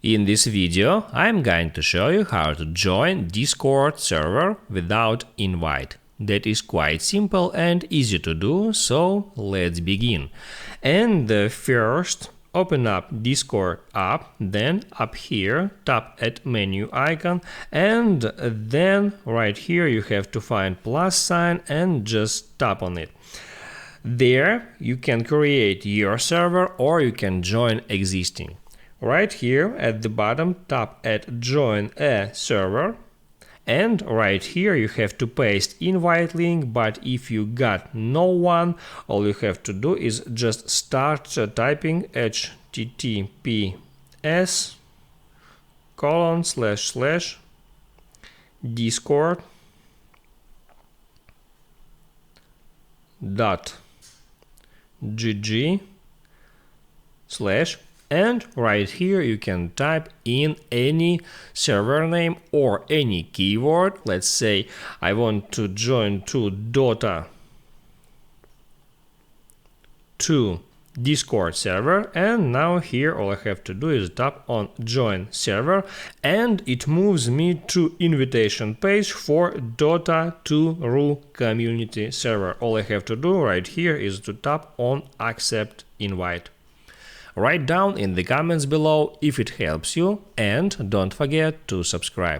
In this video, I'm going to show you how to join Discord server without invite. That is quite simple and easy to do, so let's begin. And first, open up Discord app, then up here, tap at menu icon, and then right here you have to find plus sign and just tap on it. There you can create your server or you can join existing. Right here at the bottom, tap at join a server, and right here you have to paste invite link, but if you got no one, all you have to do is just start typing https://discord.gg/ and right here you can type in any server name or any keyword. Let's say I want to join to Dota 2 Discord server, and now here all I have to do is tap on join server and it moves me to invitation page for Dota 2 RU community server. All I have to do right here is to tap on accept invite. Write down in the comments below if it helps you, and don't forget to subscribe.